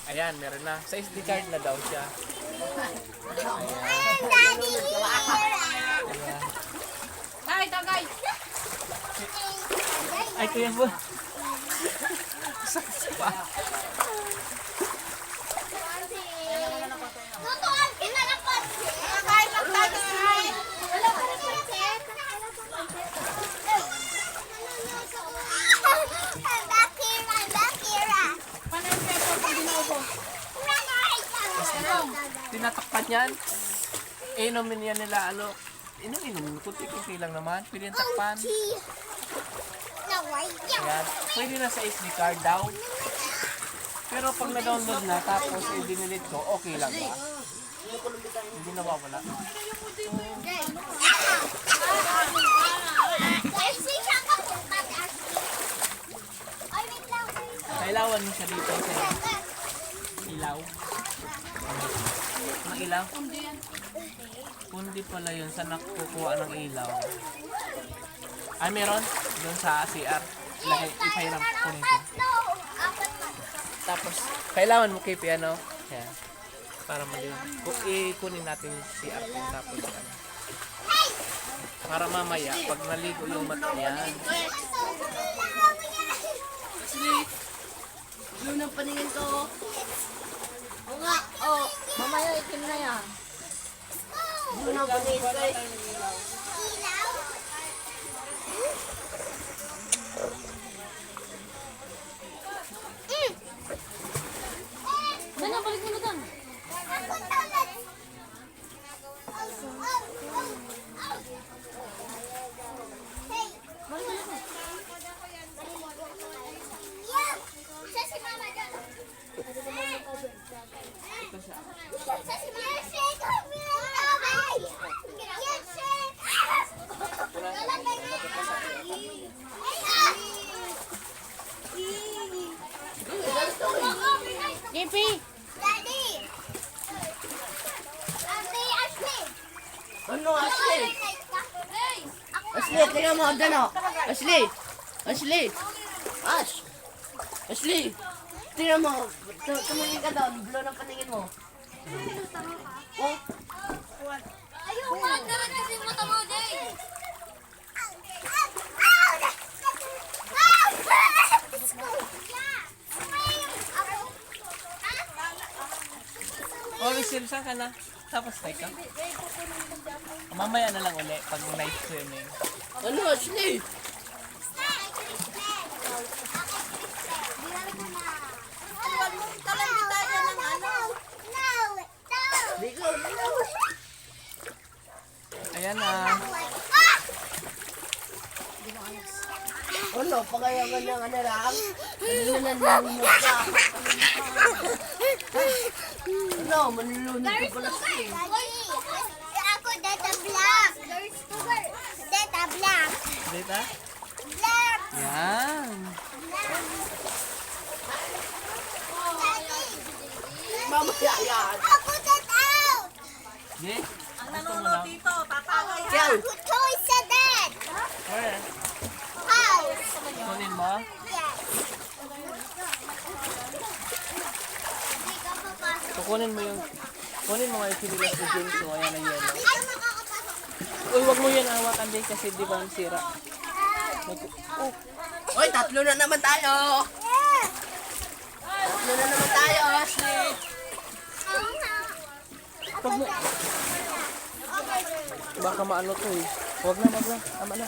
Ayan, meron na. Sa SD card na daw siya. Daddy! Ayan. Tay, tagay! Ay, kuya mo. Sakit pa. Tutuan kita ng pansit! Kahit ang pansit! Wala ka ng pansit? I'm back here! Paano yung pepper pag dinaubo? Tinatakpan yan. Inumin yan nila, ano. Inumin. Kunti-kunti lang naman. Pwede yung takpan. Ayan. Pwede na sa SD card daw. Pero pag na-download na, tapos i-delete ko, okay lang ba? Hindi nawawala. Kailangan mo siya dito sa ilaw. Ang ilaw? Kundi pala yun. Saan nakukuha ng ilaw? Ay, meron? Doon sa CR. Ipahiram kunin ko. Tapos, kailangan mo kay piano. Ayan. Para maliwan. Ikunin natin yung CR ko. Tapos, ano. Para mamaya, pag naligo yung mata yan. Yun ang paningin ko. Oo nga, oh. Mamaya itim na yan. Yun ang paningin ko eh. Dala, balik mo na doon. Kipi! Daddy! Auntie Ashley! Ano, Ashley? Hey! Ashley, tingnan mo, doon o. Ashley! Ashley! Ashley! Tingnan mo, tumingin ka doon, blue ng paningin mo. Oh, Ayaw nga, darat kasi yung mata mo, Day! Oh, Lucille, saan ka na? Tapos tayo ka? Mamaya na lang uli pag night swimming. ano, Ashley? Ligo, ligo. Ayan na. Ano, pagayangan ng ano lang? Ano na nalunod ka? Ano, manlulunod ka pala siya eh. Ako, data black. Data black. Dita? Black. Yan. Mamaya yan. Ako, that out. Di? Gusto mo na? Yan. Who toys sa that? Where? House. Kunin mo? Yes. Kukunin mo yung... Kunin mo nga yung sinilas ni James. So, ayan na yellow. Ay, makakapasok. Uy, wag mo yan hawakan din kasi di ba ang sira. Oh, Oy, tatlo na naman tayo. Tatlo na naman tayo, Ashley. wag mo. Baka maano to eh. Wag na, wag na. Tama na.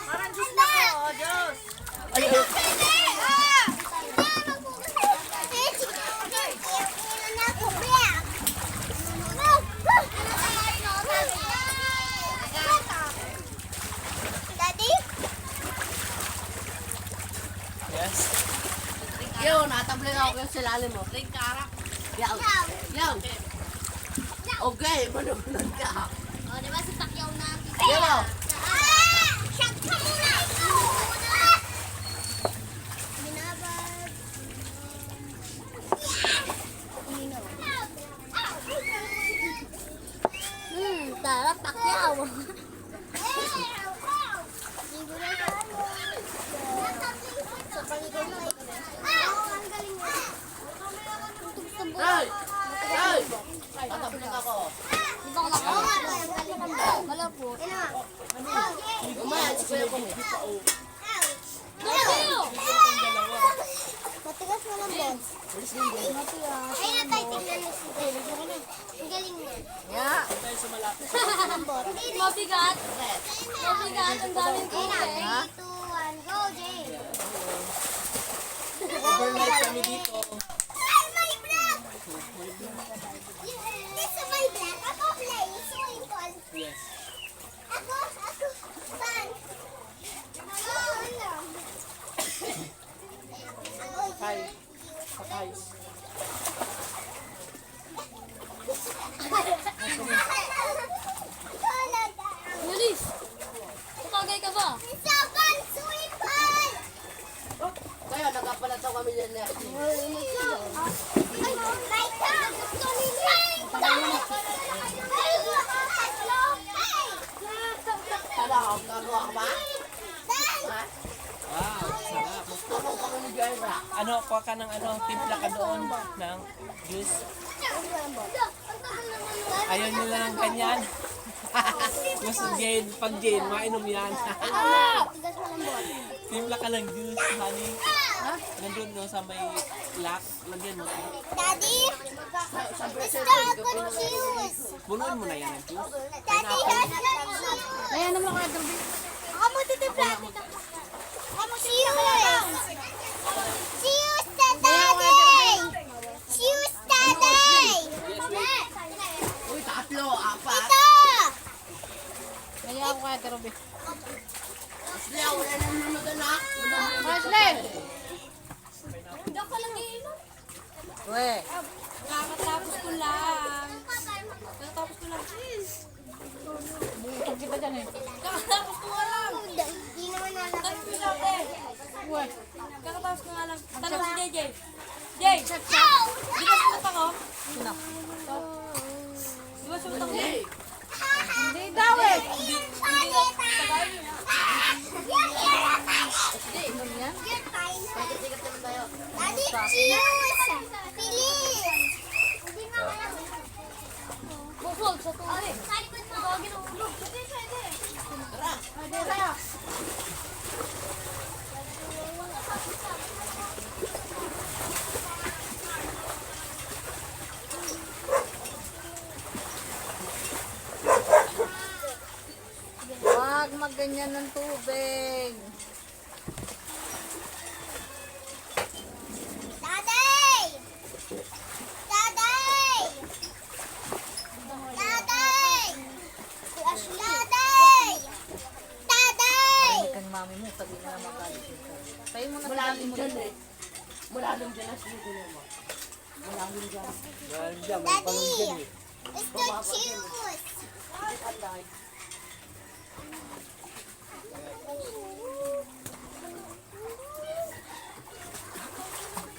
Parang Diyos na po, Diyos. Ay, ay. Daddy? Yes. Yo, natabling ako yung silalim mo. Yaw. Yaw. Okay, manunod ka. O, di ba si Pacquiao na? Yaw. Shut ka muna! Binabag. Tara, Pacquiao. Mamaya, sige ko. Matigas mo lang, boss. Ay, natay, tingnan mo si Jay. Ang galing niya. Yeah. Mabigat. Mabigat. Ang daming kulay. Ha? 3, 2, 1, go, Jay. Overnight kami dito. Ay, my black! This is my black. Ako play. Swimming pool. Yes. Ako, fun. Ano? Hi. Hi. Lulis! Nakagay ka ba? Isa fun swimming pool! Kaya nagkapalataw kami dyan na. Ay, my God! Kala ko, gagawa ka ba? Ha? Wow, sarap. Ako ka ni Jaira. Ano, kuha ka ng ano, timpla ka doon ng juice. Ayaw nila ng ganyan. Gusto Jane, pag Jane, mainom yan. Timpla ka ng juice, honey. Nandun no, sa may lock, lagyan mo. Daddy, Sa gusto bracelet, ako juice. Punuin mo na yan ng juice. Daddy has the juice. Ayan naman ka ito. Ako mo titimpla. Ako mo juice. Juice, daddy. Juice, daddy. Uy, tatlo, apat. Ito. Kaya ako kaya ito, Ruby. Asli, wala nang nunod na. Asli. Hindi ako lang iinom. Uy. Kakatapos ko lang. Kakatapos ko lang. Bukog kita dyan eh. Kakatapos ko nga lang. Hindi naman alam. Tanong ko siya, te. Uy. Kakatapos ko nga lang. Tanong si JJ. Jay! Di ba sumunod ako? Sino? Di ba sumunod ako? Hindi daw eh. Inom yan? Daddy, cheers! Bilis! Busog sa tubig. Sa likod mo. Gagawin ang ulo. Pwede, pwede. Tara. Pwede, kaya. Huwag magganyan ng tubig. Daday! Daday! Daday! Daday! Daday! Ay, kang mami mo, pag hindi na magalit dito. Tayo mo na Malalim mo dyan dito. eh. Malalim dyan ang sino mo. Malalim dyan. Daddy! It's the juice!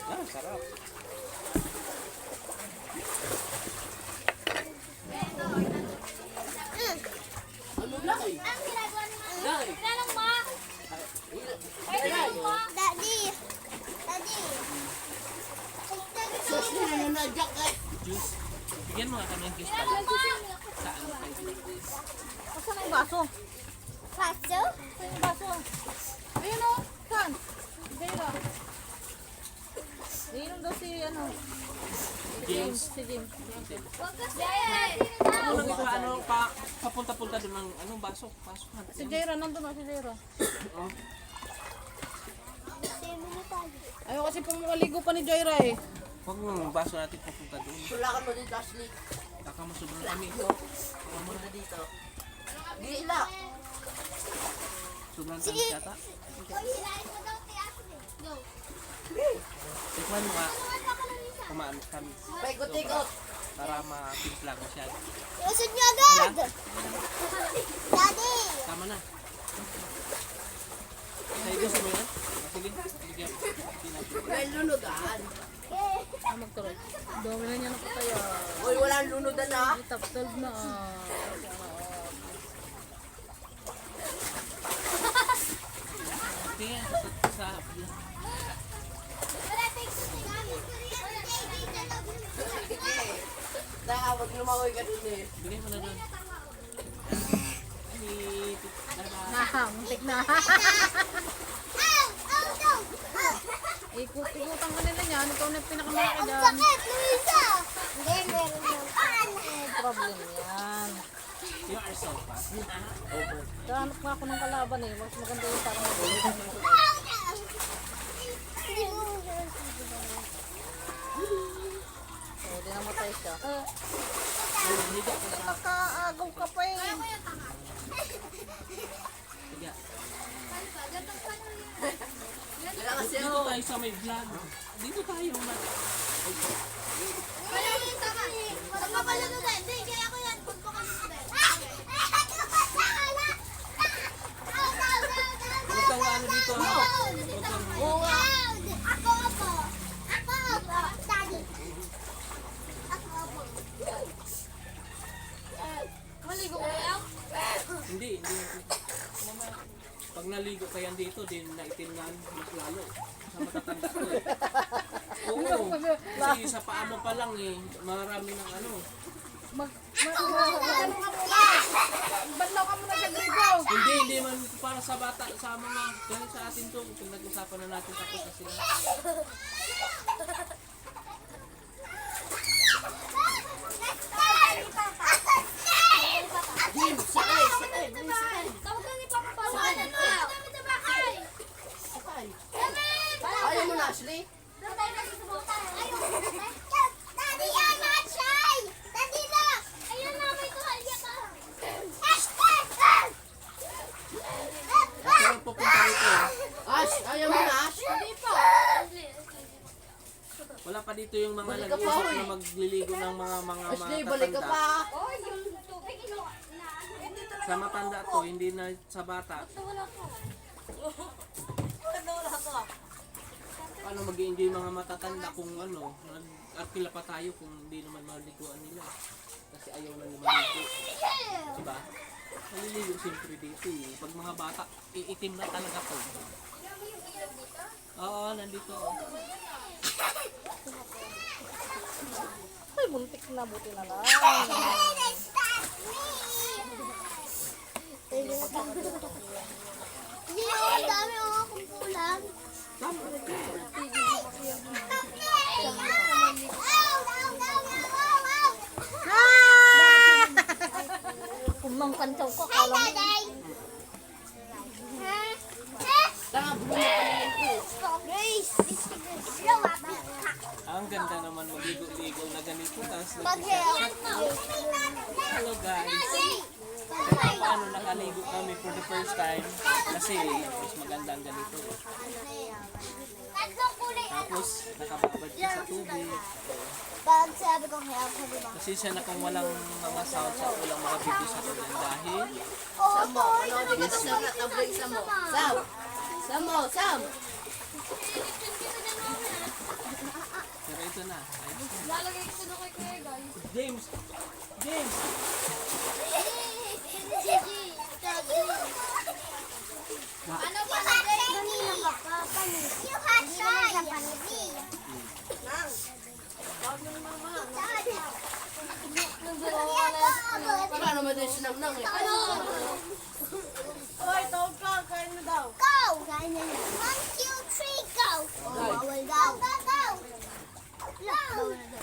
Ah, sarap. Ano lang eh. Ang ginagawa ni Mama. Dahil. Kailangan ma. Kailangan ma. Daddy! Daddy! Sus, nananadyak eh. Juice. Bigyan mo nga kami ng juice pala. Sa ano kayo? Asan ang baso? Paso? Asan yung baso? Ayun o. Saan? Jaira. Iinom daw si ano. James. Si James. Huwag kasi! Ano lang ito, ano, papunta-punta doon ng anong baso. Pasok na. Si Jaira, nandun na si Jaira. Oh. Ayaw kasi pang maligo pa ni Jaira eh. Huwag mo yung baso natin papunta doon. Tulakan mo dito, Ashley. Baka masobrang kami. Tulakan mo na dito. Gila. Sobrang kami yata. Tikman mo nga. Kumaan kami. Paikot-ikot. Para matimpla mo siya. Usod niyo agad! Daddy! Tama na. Ay, gusto mo yan? Sige, bigyan. May lunudan. Ah, magtuloy. Dami na niya nakataya. Uy, walang lunudan na. Top 12 na ah. Tingnan sa Nakawag lumakoy ka dun eh. bigyan mo na doon. Ay, Muntik na. Ikot-ikutan ka nila niyan. Ikaw na yung pinakamalaki dyan. Sakit, Luisa! Hindi, meron lang. Problem yan. You are so fast. Kahanap nga ako ng kalaban eh. Mas maganda yung parang mabilis. Oh, di namatay siya. Nakaagaw ka pa eh. Sige. Wala kasi Dito ako. tayo sa may vlog. Dito tayo. Huwag kang ano dito. Oo nga. Ako. Daddy. Ako. Maligo kayo? Hindi. Pag naligo ka yan dito, din naitimnan mas lalo. Sa matatanda ko eh. Oo. Kasi sa paa mo pa lang eh. Marami ng ano. Banlaw ka muna sa gripo. Hindi man para sa bata, sa mga ganun sa atin to. Kung nag-usapan na natin tapos na sila. Jim, sakay. Ayaw mo na, Ashley? Daddy, I'm not shy! Daddy, look! Ayun na, may tuhalya ka! Pero pupunta rito. Ash, ayaw mo na, Ash? Wala pa dito yung mga Balik ka nag-uusap pa, na magliligo ng mga Ashley, balik ka pa. Sa matanda to, hindi na sa bata. Paano mag-i-enjoy mga matatanda kung ano, nag-arkila pa tayo kung hindi naman maliguan nila. Kasi ayaw na naman dito. Diba? Maliligo siyempre dito eh. Pag mga bata, iitim na talaga to. Oo, nandito. Ay, muntik na. Buti na lang. Hindi, ang dami mga kumpulan. Kumang kantsaw ko. Hi, Kala mo. Daddy! Tanga, bumalik pa rin ko. Grace, this is slow up. Ang ganda naman maligo-ligo na ganito. Tapos Mag-help. hello guys. Paano nakaligo kami for the first time. Kasi mas maganda ang ganito. Tatlong kulay. Tapos nakababad ka sa tubig. Pag sabi ko help, sabi ba? Kasi siya na kung walang mga sound sa walang mga video sa tulad dahil Oo, Samo, ano dito sa natabay sa mo? Sam. pero ito na. Ayos na. Lalagay ko na kay Kuya, guys. James! James! Ano ba na guys? Kanina ka pa. You had try. Wala naman din sinang-nang eh. Hoy, tawag ka. Kain mo daw. Go! Kain na yan. 1, 2, 3, go! Bawal daw. Go!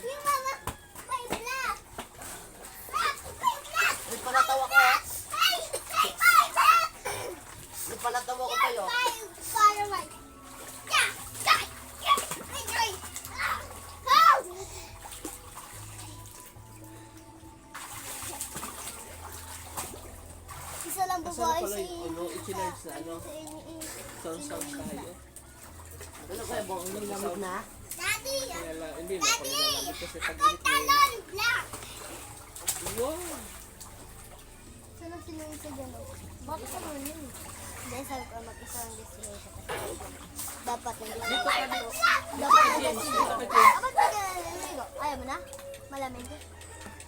Yung mama. Wait na. May palatawa ko. May palatawa ko kayo. Isa lang Kasama babae pala si yung ano, ichilarge na ano, sound tayo. Ano kayo, bang nilamig na? Daddy! Hindi na pag nalamit kasi Ako tag-init na yun. talon black! Wow! Saan ang sinuwi dyan? Bakit ka naman yun? Hindi, sabi ko mag-isa ang destination. Dapat na yun. Dito ka dito. Dapat na James, destination. dito ka James. Dapat na naliligo. Ayaw mo na? Malamig ko.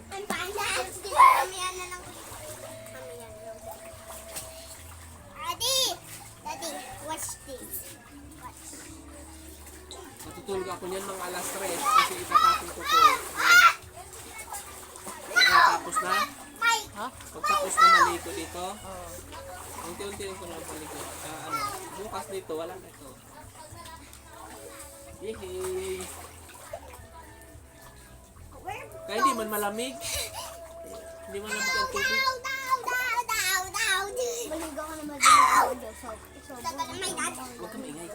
Ang pala! Kamihan na lang. Kamihan na lang. Daddy! Daddy, watch this. Watch. Matutulog ako niyan mga alas 3 kasi itatapon ko to. Pagkatapos na, Ay! pagkatapos na maligo dito, Unti-unti ko lang paligo. Bukas dito, wala na ito. Yehey! Kaya hindi man malamig. Hindi man malamig ang tubig. Maligo ka naman din. Huwag ka maingay.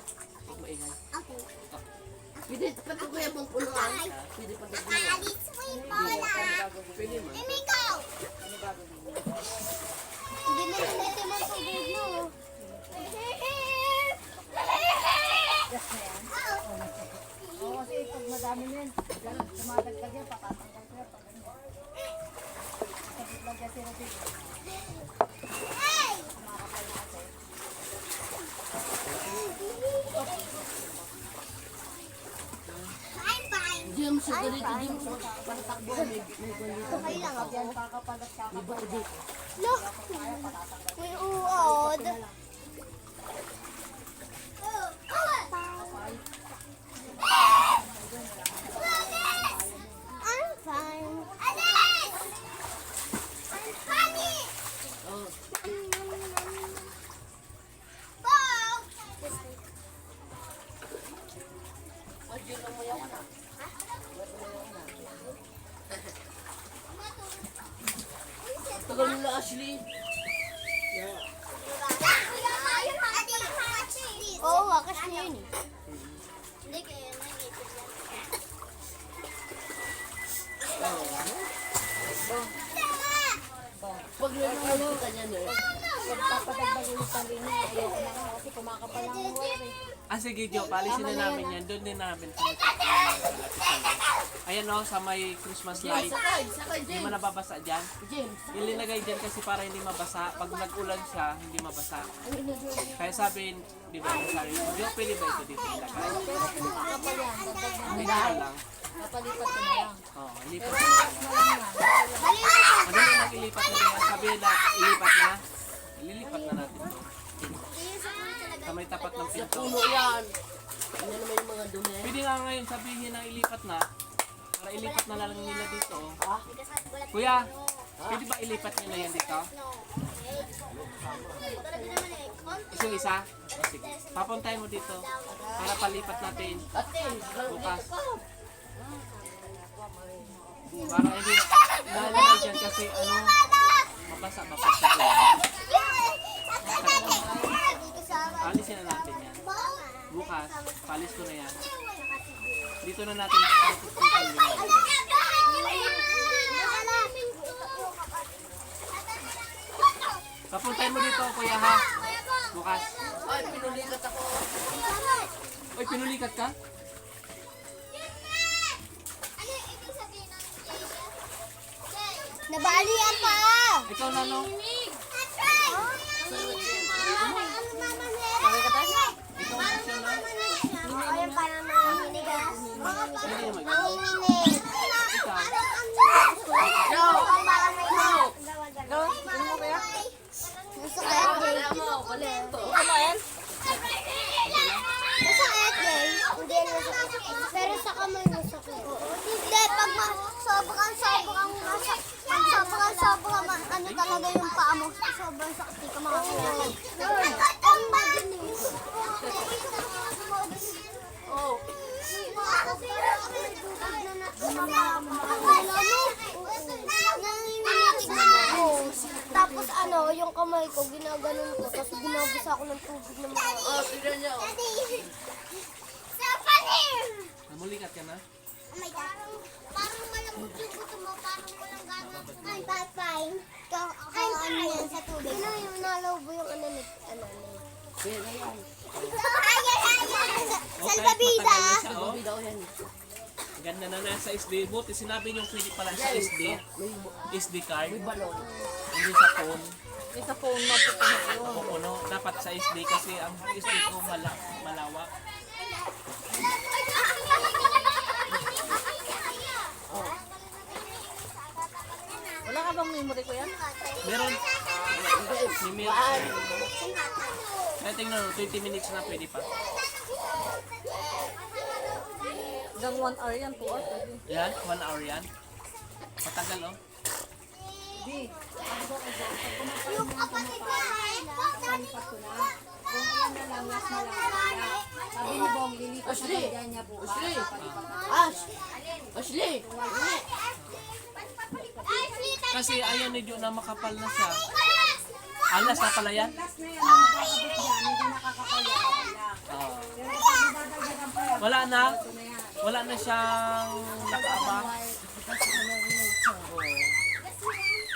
Huwag maingay. Pwede pa ito kuya mong punuan. Pwede pa ito kuya. Pwede man. Hindi na natin ang tubig mo. Oo, kasi pag madami na yan, tumatagtag yan, pakatanggal ko yan, pag ganyan. Sabit lang kasi natin. Kumakapal na kasi. Jim, sa ganito, Jim. Panatakbo. May ganito. Okay lang ako. Yan, kakapal at kakapal. Look! May uod. I'm fine. I'm funny. Oh. Oh, Jim, ang mayaw ka na. Tagal nila, Ashley. Oo, wakas na yun eh. Pag nalulog ka niya, no? Pagpapadagdag ulit ang rin niya, ayoko na nga kasi kumakapal lang ang wire eh. Sige, Jo, palisin na namin yan. Doon din namin Ayan o, sa may Christmas light. Sakay, Hindi Jim. mo nababasa dyan. Jim. Ilinagay dyan kasi para hindi mabasa. Pag nag-ulan siya, hindi mabasa. Kaya sabi, di ba, sabi, Jo, pwede ba ito dito ilagay? Pero kung makakapal yan, dagdag na Hindi ka lang. napalipat ko na lang. Oo, ilipat na lang. Madali nang ilipat na lang. Sabi na, ilipat na. Ililipat na natin. Sa may tapat ng Sa pinto. puno yan. Ano naman yung mga dumi? Pwede nga ngayon sabihin na ilipat na. Para ilipat na lang nila dito. Kuya, pwede ba ilipat nila yan dito? Gusto yung isa? O, sige. Papuntahin mo dito. Para palipat natin. Ate, Bukas. Para hindi nalagay dyan kasi mabasa ko. Alisin na natin yan. Bukas, palis ko na yan. Dito na natin papuntahin mo dito, kuya ha. Bukas. ay, pinulikat ako. Oy, pinulikat ka? Nabalian pa! Ikaw na no? Ayun, parang nanginginig. Hindi naman. Nanginginig. Ikaw. Go! Go, ano mo kaya? Masakit, Jay. Wala mo, palito. Ano yan? Masakit, Jay. Hindi yan masakit. Pero sa kamay masakit. Hindi, pag sobrang ano talaga yung paa mo, sobrang sakit, di ka makakilala. Ang madinis. Oh. Tapos yung kamay ko, ginaganon ko, tapos binabasa ako ng tubig ng mga... Oh, tignan niyo. Namulikat ka na? Oh my God. Parang malambot yung buto mo, parang walang gano'n. Ay, fine. Ano yan sa tubig? Yung nalawbo yung ni. Pera yan. Salbabida! matagal na siya, oh. Sabi daw yan. Ganda na nasa SD. Buti sinabi niyong pwede pala sa SD. SD card. May balon. Hindi sa phone. Yung sa phone mo, pupuno yun. Pupuno. Dapat sa SD kasi ang SD ko malawak. Wala ka bang memory ko yan? Meron. May Kaya tingnan mo, 20 minutes na pwede pa. Hanggang 1 hour yan, 2 hours. Pwede. Yan, 1 hour yan. Matagal oh. Di, Yung kapatid ko, Isang last na lang. Kaya, sabi ni Bong, lilipas na Ashley! daw niya bukas. Ashley! Palipat. Ash! Ashley! Kasi ayaw ni Jo na makapal na siya. Alas na pala yan? Last na yan, ang kakabit dyan, hindi nakakapaya. Oo. Pero pag nadadagdagan pa yan, Wala na. ito na yan. Wala na siyang nakaabang. Oo.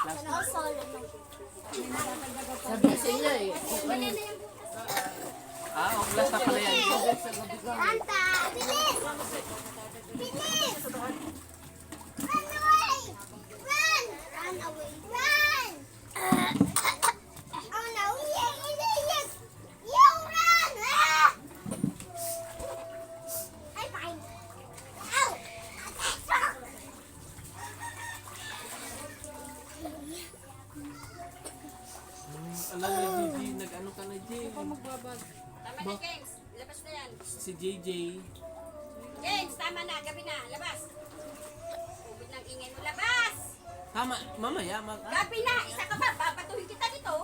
Last na. Sabi sa inyo eh. Last na pala yan. Jo. Santa, bilis! Bilis! Run away! Run! Run away! Run! Oh no! Yes! You run! Ah! I'm fine. Ow! Alam niya, Gigi, nag-ano ka na, Jay. Tama na, James. Labas na yan. Si JJ. James, tama na. Gabi na. Labas. Ubid ng ingay mo. Labas! Tama, mamaya. Gabi na. Isa ka pa. Babatuhin kita dito.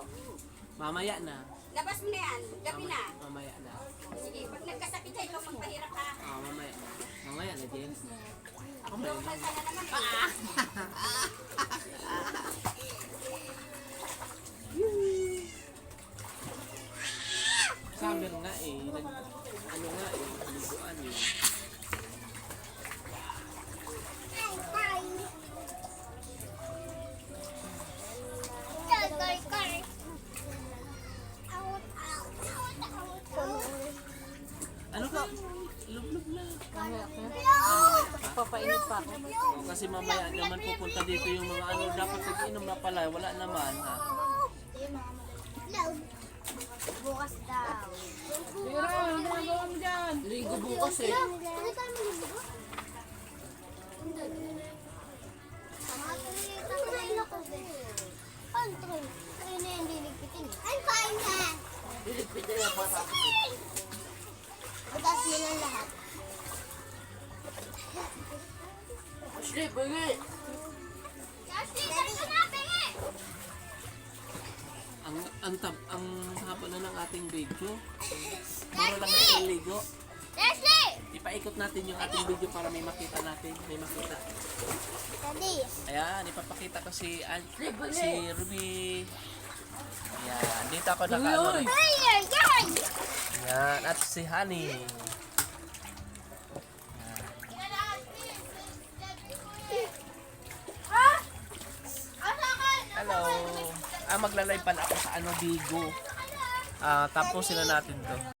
Mamaya na. Labas mo na yan. Gabi na. Mamaya na. Sige, pag nagkasakit ka, ikaw magpahirap ka. Mamaya na. Mamaya na, James. Ako ba Normal yun? ka na naman. Eh. Summer nga eh. Ano nga eh. Liguan eh. I'm fine. Go, go, go. Out, out, out, out. Ano ka? Lublog na. Papainit pa ako. Kasi mamaya naman pupunta dito yung mga ano. Dapat nag-inom na pala. Wala naman ha. Load. Bukas daw. Pero, ang ginagawa mo dyan? Ligo bukas eh. Ano tayo maliligo? Tanggalin ako. Ano try? Try na yung liligpitin. I'm fine na. Liligpit na lang pa sa akin. Butas mo lang lahat. Ashley, pwede! Ashley, dali ka na, pengi! Ang haba na ng ating video. Puro lang natin ligo. Ashley! Ipaikot natin yung ating video para may makita natin. May makita. Daddy. Ayan, ipapakita ko si Ruby. Ayan, dito ako naka-ano. Ay, ay, ay! Ayan, at si Honey. Hello. Magla-live pala ako sa Bigo. Tapusin na natin to.